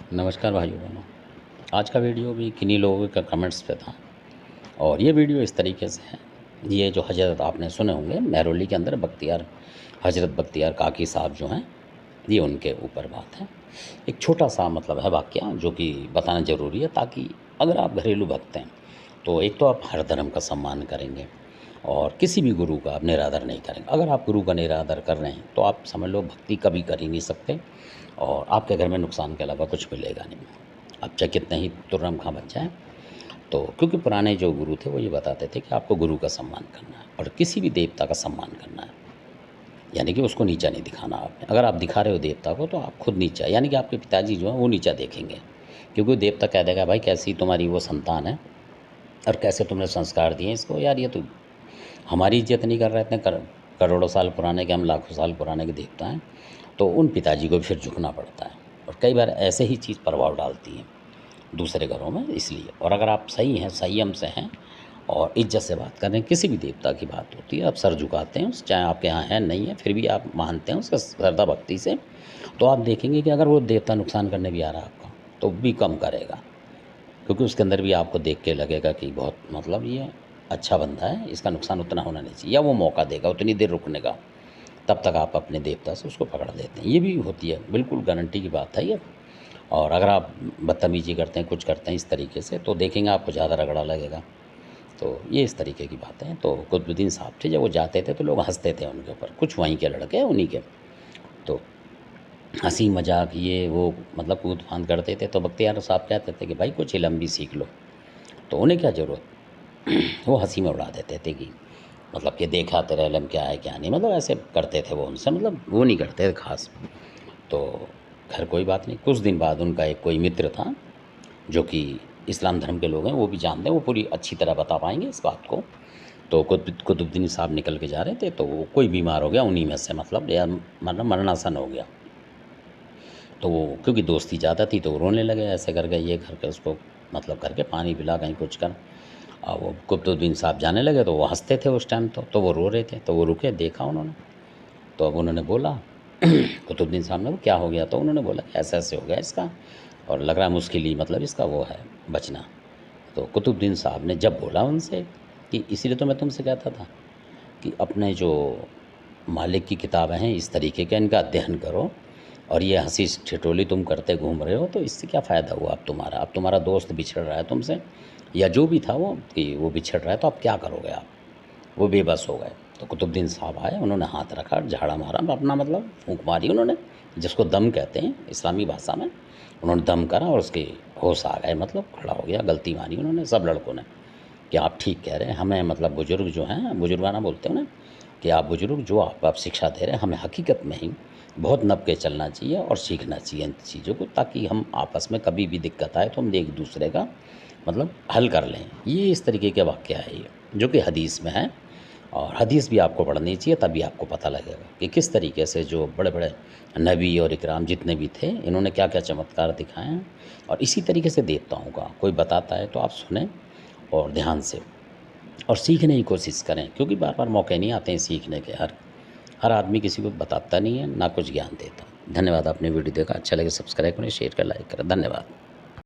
नमस्कार भाइयों बहनों। आज का वीडियो भी किन्हीं लोगों के कमेंट्स पे था और ये वीडियो इस तरीके से है। ये जो हज़रत आपने सुने होंगे महरौली के अंदर बख्तियार हज़रत बख्तियार काकी साहब जो हैं, ये उनके ऊपर बात है। एक छोटा सा मतलब है वाक़या जो कि बताना ज़रूरी है, ताकि अगर आप घरेलू भक्त हैं तो एक तो आप हर धर्म का सम्मान करेंगे और किसी भी गुरु का आप निरादर नहीं करेंगे। अगर आप गुरु का निरादर कर रहे हैं तो आप समझ लो भक्ति कभी कर ही नहीं सकते और आपके घर में नुकसान के अलावा कुछ मिलेगा नहीं। आप चाहे कितने ही तुर्रम खां बन जाएँ, तो क्योंकि पुराने जो गुरु थे वो ये बताते थे कि आपको गुरु का सम्मान करना है और किसी भी देवता का सम्मान करना है, यानी कि उसको नीचा नहीं दिखाना आपने। अगर आप दिखा रहे हो देवता को तो आप खुद नीचा, यानी कि आपके पिताजी जो हैं वो नीचा देखेंगे, क्योंकि देवता कह देगा भाई कैसी तुम्हारी वो संतान है और कैसे तुमने संस्कार दिए इसको, यार ये तो हमारी इज्जत नहीं कर रहे, इतने करोड़ों साल पुराने के हम लाखों साल पुराने के देवता हैं। तो उन पिताजी को फिर झुकना पड़ता है और कई बार ऐसे ही चीज़ प्रभाव डालती है दूसरे घरों में, इसलिए। और अगर आप सही हैं, संयम से हैं और इज्जत से बात कर रहे हैं, किसी भी देवता की बात होती है आप सर झुकाते हैं, चाहे आपके यहाँ है नहीं है फिर भी आप मानते हैं उसका श्रद्धा भक्ति से, तो आप देखेंगे कि अगर वो देवता नुकसान करने भी आ रहा है आपका तो भी कम करेगा, क्योंकि उसके अंदर भी आपको देख के लगेगा कि बहुत मतलब ये अच्छा बंदा है, इसका नुकसान उतना होना नहीं चाहिए, या वो मौका देगा उतनी देर रुकने का, तब तक आप अपने देवता से उसको पकड़ लेते हैं। ये भी होती है, बिल्कुल गारंटी की बात है ये। और अगर आप बदतमीज़ी करते हैं, कुछ करते हैं इस तरीके से, तो देखेंगे आपको ज़्यादा रगड़ा लगेगा। तो ये इस तरीके की बातें हैं। तो कुतुबुद्दीन साहब थे, जब वो जाते थे तो लोग हँसते थे उनके ऊपर, कुछ वहीं के लड़के उन्हीं के, तो हँसी मजाक ये वो मतलब कूद फांद करते थे। तो बख्तियार साहब कहते थे कि भाई कुछ इल्म भी सीख लो, तो उन्हें क्या ज़रूरत, वो हँसी में उड़ा देते थे कि मतलब कि देखा तेरा इल्म क्या है क्या नहीं, मतलब ऐसे करते थे वो उनसे, मतलब वो नहीं करते थे ख़ास। तो खैर कोई बात नहीं। कुछ दिन बाद उनका एक कोई मित्र था जो कि इस्लाम धर्म के लोग हैं, वो भी जानते हैं, वो पूरी अच्छी तरह बता पाएंगे इस बात को। तो कुतुबुद्दीन साहब निकल के जा रहे थे, तो वो कोई बीमार हो गया उन्हीं में से, मतलब या मतलब मरणासन हो गया। तो वो क्योंकि दोस्ती ज़्यादा थी तो वो रोने लगे, ऐसे करके ये करके उसको मतलब करके पानी पिला कहीं कुछ कर। और वो कुतुबुद्दीन साहब जाने लगे तो वो हंसते थे उस टाइम, तो वो रो रहे थे, तो वो रुके, देखा उन्होंने। तो अब उन्होंने बोला कुतुबुद्दीन साहब ने, क्या हो गया? तो उन्होंने बोला ऐसे ऐसे हो गया इसका और लग रहा है मुश्किल ही मतलब इसका वो है बचना। तो कुतुबुद्दीन साहब ने जब बोला उनसे कि इसीलिए तो मैं तुमसे कहता था कि अपने जो मालिक की किताबें हैं इस तरीके का इनका अध्ययन करो, और ये हंसी ठिठोली तुम करते घूम रहे हो तो इससे क्या फ़ायदा हुआ? अब तुम्हारा दोस्त बिछड़ रहा है तुमसे, या जो भी था वो कि वो बिछड़ रहा है, तो अब क्या करोगे आप? वो बेबस हो गए। तो कुतुबुद्दीन साहब आए, उन्होंने हाथ रखा, झाड़ा मारा, अपना मतलब फूंक मारी उन्होंने, जिसको दम कहते हैं इस्लामी भाषा में। उन्होंने दम करा और उसके होश आ गए, मतलब खड़ा हो गया। गलती मानी उन्होंने सब लड़कों ने कि आप ठीक कह रहे हैं, हमें मतलब बुजुर्ग जो हैं, बुजुर्गाना बोलते हैं उन्हें, कि आप बुजुर्ग जो आप शिक्षा दे रहे हैं, हमें हकीकत में ही बहुत नप के चलना चाहिए और सीखना चाहिए इन चीज़ों को, ताकि हम आपस में कभी भी दिक्कत आए तो हम एक दूसरे का मतलब हल कर लें। ये इस तरीके के वाक़या है ये, जो कि हदीस में है, और हदीस भी आपको पढ़नी चाहिए, तभी आपको पता लगेगा कि किस तरीके से जो बड़े-बड़े नबी और इकराम जितने भी थे, इन्होंने क्या-क्या चमत्कार दिखाए हैं। और इसी तरीके से देवताओं का कोई बताता है तो आप सुनें और ध्यान से और सीखने की कोशिश करें, क्योंकि बार-बार मौके नहीं आते हैं सीखने के। हर हर आदमी किसी को बताता नहीं है, ना कुछ ज्ञान देता। धन्यवाद, आपने वीडियो देखा, अच्छा लगे सब्सक्राइब करें, शेयर करें, लाइक करें। धन्यवाद।